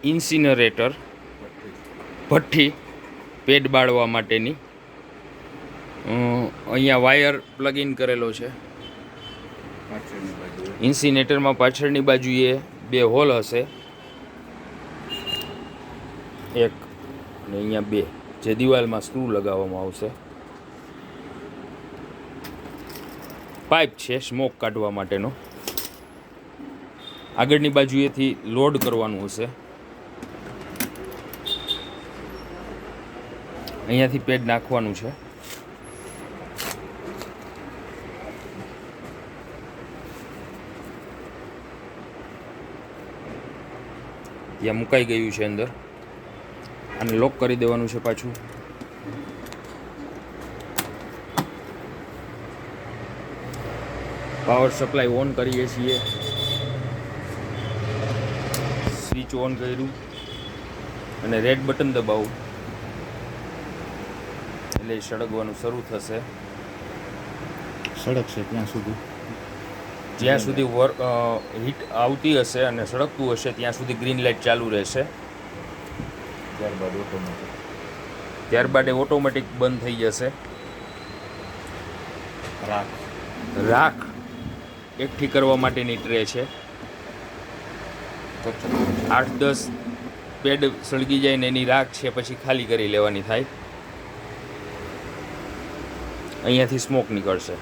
ઇન્સિનરેટર ભઠ્ઠી પેડ બાળવા માટેની. અહીંયા વાયર પ્લગ ઇન કરેલો છે. ઇન્સિનેટરમાં પાછળની બાજુએ 2 હોલ હશે, એક અને અહીંયા 2, જે દિવાલમાં સ્ક્રૂ લગાવવામાં આવશે. પાઇપ છે સ્મોક કાઢવા માટેનો. આગળની બાજુએથી લોડ કરવાનું હશે. અહીંયાથી પેડ નાખવાનું છે. ત્યાં મુકાઈ ગયું છે અંદર. અને લોક કરી દેવાનું છે પાછું. પાવર સપ્લાય ઓન કરીએ છીએ. સ્વિચ ઓન કર્યું અને રેડ બટન દબાવું એટલે સળગવાનું શરૂ થશે. સળગશે જ્યાં સુધી હીટ આવતી હશે અને સળગતું હશે ત્યાં સુધી ગ્રીન લાઇટ ચાલુ રહેશે. ત્યારબાદ એ ઓટોમેટિક બંધ થઈ જશે. રાખ એકઠી કરવા માટેની ટ્રે છે. 8-10 પેડ સળગી જાય ને એની રાખ છે પછી ખાલી કરી લેવાની થાય. અહીંયાથી સ્મોક નીકળશે.